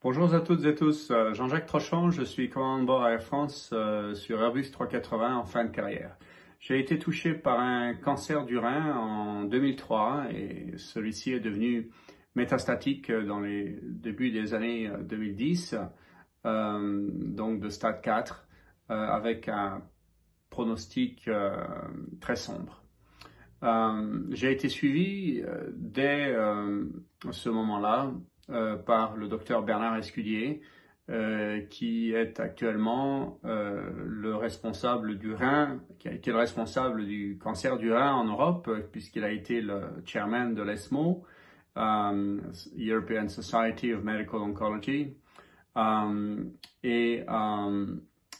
Bonjour à toutes et tous, Jean-Jacques Trochon, je suis commandant de bord à Air France sur Airbus 380 en fin de carrière. J'ai été touché par un cancer du rein en 2003 et celui-ci est devenu métastatique dans les débuts des années 2010, donc de stade 4, avec un pronostic très sombre. J'ai été suivi dès ce moment-là par le docteur Bernard Escudier, qui est actuellement le responsable du rein, qui a été le responsable du cancer du rein en Europe, puisqu'il a été le chairman de l'ESMO, European Society of Medical Oncology, et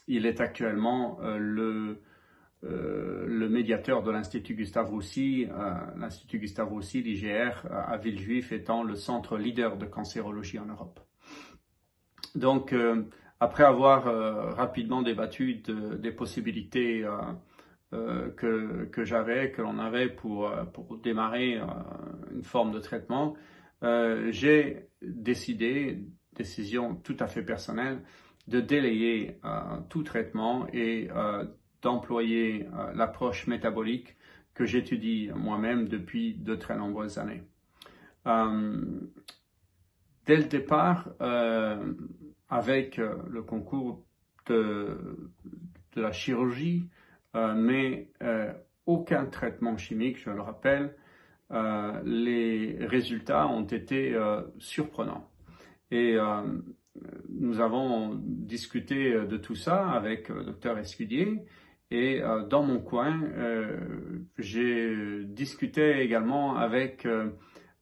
il est actuellement le médiateur de l'Institut Gustave Roussy, l'IGR, à Villejuif étant le centre leader de cancérologie en Europe. Donc, après avoir rapidement débattu des possibilités que l'on avait pour démarrer une forme de traitement, j'ai décidé, décision tout à fait personnelle, de délayer tout traitement et d'employer l'approche métabolique que j'étudie moi-même depuis de très nombreuses années. Dès le départ, avec le concours de la chirurgie, mais aucun traitement chimique, je le rappelle, les résultats ont été surprenants. Et nous avons discuté de tout ça avec le docteur Escudier. Et dans mon coin, j'ai discuté également avec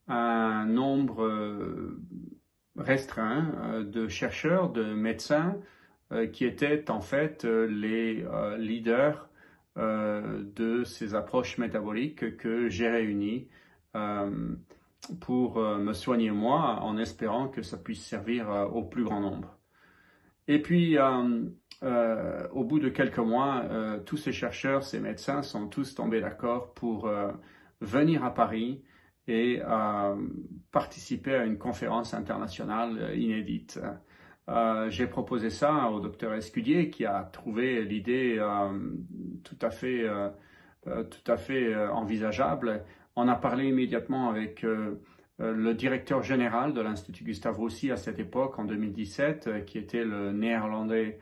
un nombre restreint de chercheurs, de médecins qui étaient en fait les leaders de ces approches métaboliques que j'ai réunies pour me soigner moi, en espérant que ça puisse servir au plus grand nombre. Et puis, au bout de quelques mois, tous ces chercheurs, ces médecins sont tous tombés d'accord pour venir à Paris et participer à une conférence internationale inédite. J'ai proposé ça au docteur Escudier qui a trouvé l'idée tout à fait envisageable. On a parlé immédiatement avec le directeur général de l'Institut Gustave Roussy à cette époque, en 2017, qui était le néerlandais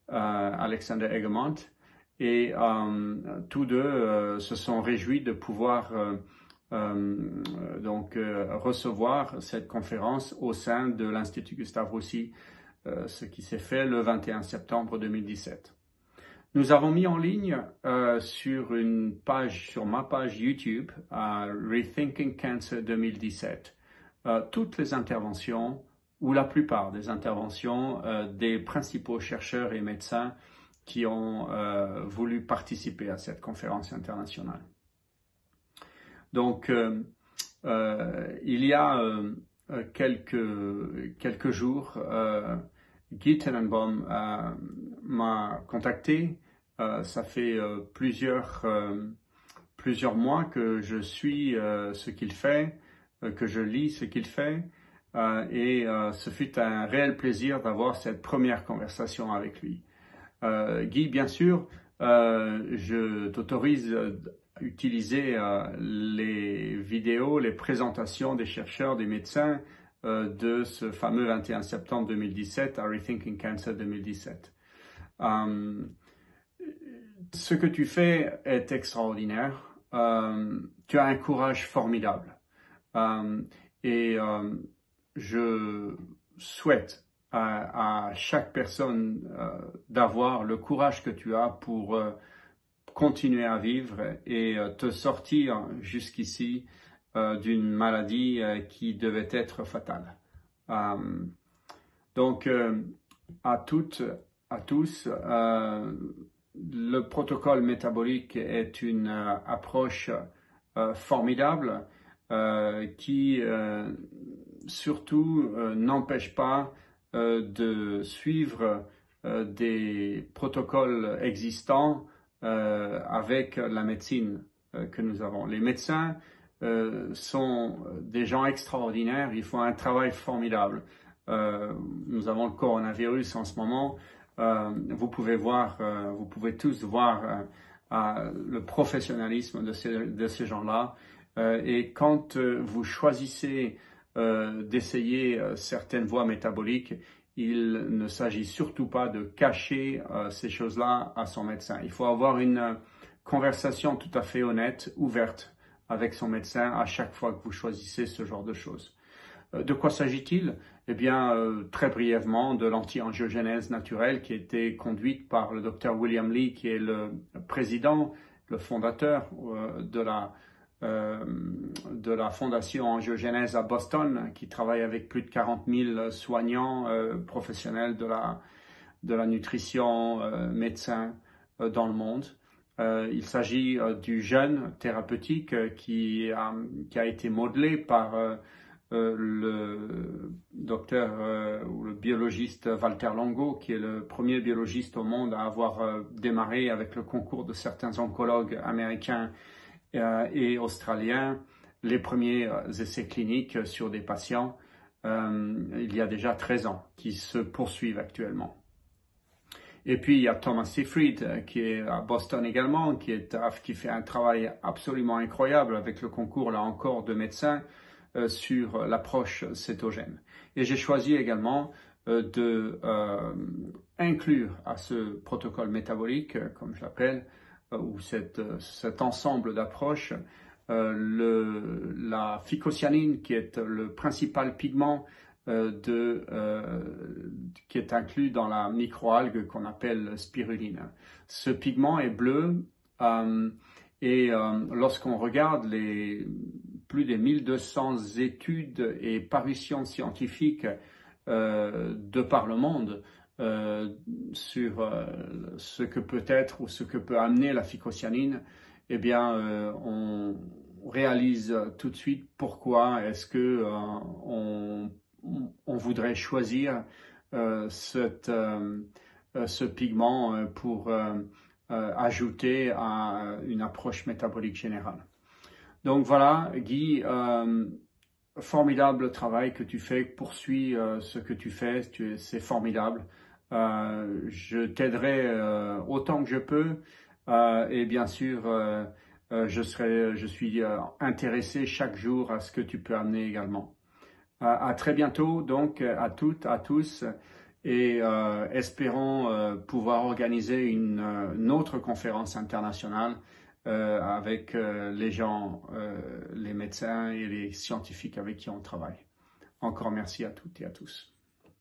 Alexander Egermont, et tous deux se sont réjouis de pouvoir recevoir cette conférence au sein de l'Institut Gustave Roussy, ce qui s'est fait le 21 septembre 2017. Nous avons mis en ligne sur ma page YouTube, Rethinking Cancer 2017, toutes les interventions, ou la plupart des interventions des principaux chercheurs et médecins qui ont voulu participer à cette conférence internationale. Donc, il y a quelques jours, Guy Tenenbaum m'a contacté. Ça fait plusieurs mois que je suis ce qu'il fait, que je lis ce qu'il fait, et ce fut un réel plaisir d'avoir cette première conversation avec lui. Guy, bien sûr, je t'autorise à utiliser les vidéos, les présentations des chercheurs, des médecins de ce fameux 21 septembre 2017 à Rethinking Cancer 2017. Ce que tu fais est extraordinaire. Tu as un courage formidable. Je souhaite à chaque personne d'avoir le courage que tu as pour continuer à vivre et te sortir jusqu'ici d'une maladie qui devait être fatale. Donc, à toutes, à tous, le protocole métabolique est une approche formidable qui surtout n'empêche pas de suivre des protocoles existants avec la médecine que nous avons. Les médecins sont des gens extraordinaires, ils font un travail formidable. nous avons le coronavirus en ce moment. Vous pouvez tous voir le professionnalisme de ces gens-là. Et quand vous choisissez d'essayer certaines voies métaboliques, il ne s'agit surtout pas de cacher ces choses-là à son médecin. Il faut avoir une conversation tout à fait honnête, ouverte avec son médecin à chaque fois que vous choisissez ce genre de choses. De quoi s'agit-il? Eh bien, très brièvement, de l'anti-angiogénèse naturelle qui a été conduite par le Dr William Li, qui est le président, le fondateur de la fondation Angiogénèse à Boston, qui travaille avec plus de 40 000 soignants professionnels de la nutrition, médecins dans le monde. Il s'agit du jeûne thérapeutique qui a été modelé par le docteur ou le biologiste Walter Longo, qui est le premier biologiste au monde à avoir démarré avec le concours de certains oncologues américains et australiens les premiers essais cliniques sur des patients il y a déjà 13 ans, qui se poursuivent actuellement. Et puis il y a Thomas Seyfried qui est à Boston également, qui fait un travail absolument incroyable avec le concours là encore de médecins sur l'approche cétogène. Et j'ai choisi également inclure à ce protocole métabolique, comme je l'appelle, ou cet ensemble d'approches, la phycocyanine, qui est le principal pigment qui est inclus dans la microalgue qu'on appelle spiruline. Ce pigment est bleu et lorsqu'on regarde les plus de 1200 études et parutions scientifiques de par le monde sur ce que peut être ou ce que peut amener la phycocyanine, eh bien, on réalise tout de suite pourquoi est-ce que on voudrait choisir ce pigment pour ajouter à une approche métabolique générale. Donc voilà, Guy, formidable travail que tu fais, poursuis ce que tu fais, c'est formidable. Je t'aiderai autant que je peux et bien sûr je suis intéressé chaque jour à ce que tu peux amener également. À très bientôt donc à toutes, à tous et espérons pouvoir organiser une autre conférence internationale avec les gens, les médecins et les scientifiques avec qui on travaille. Encore merci à toutes et à tous.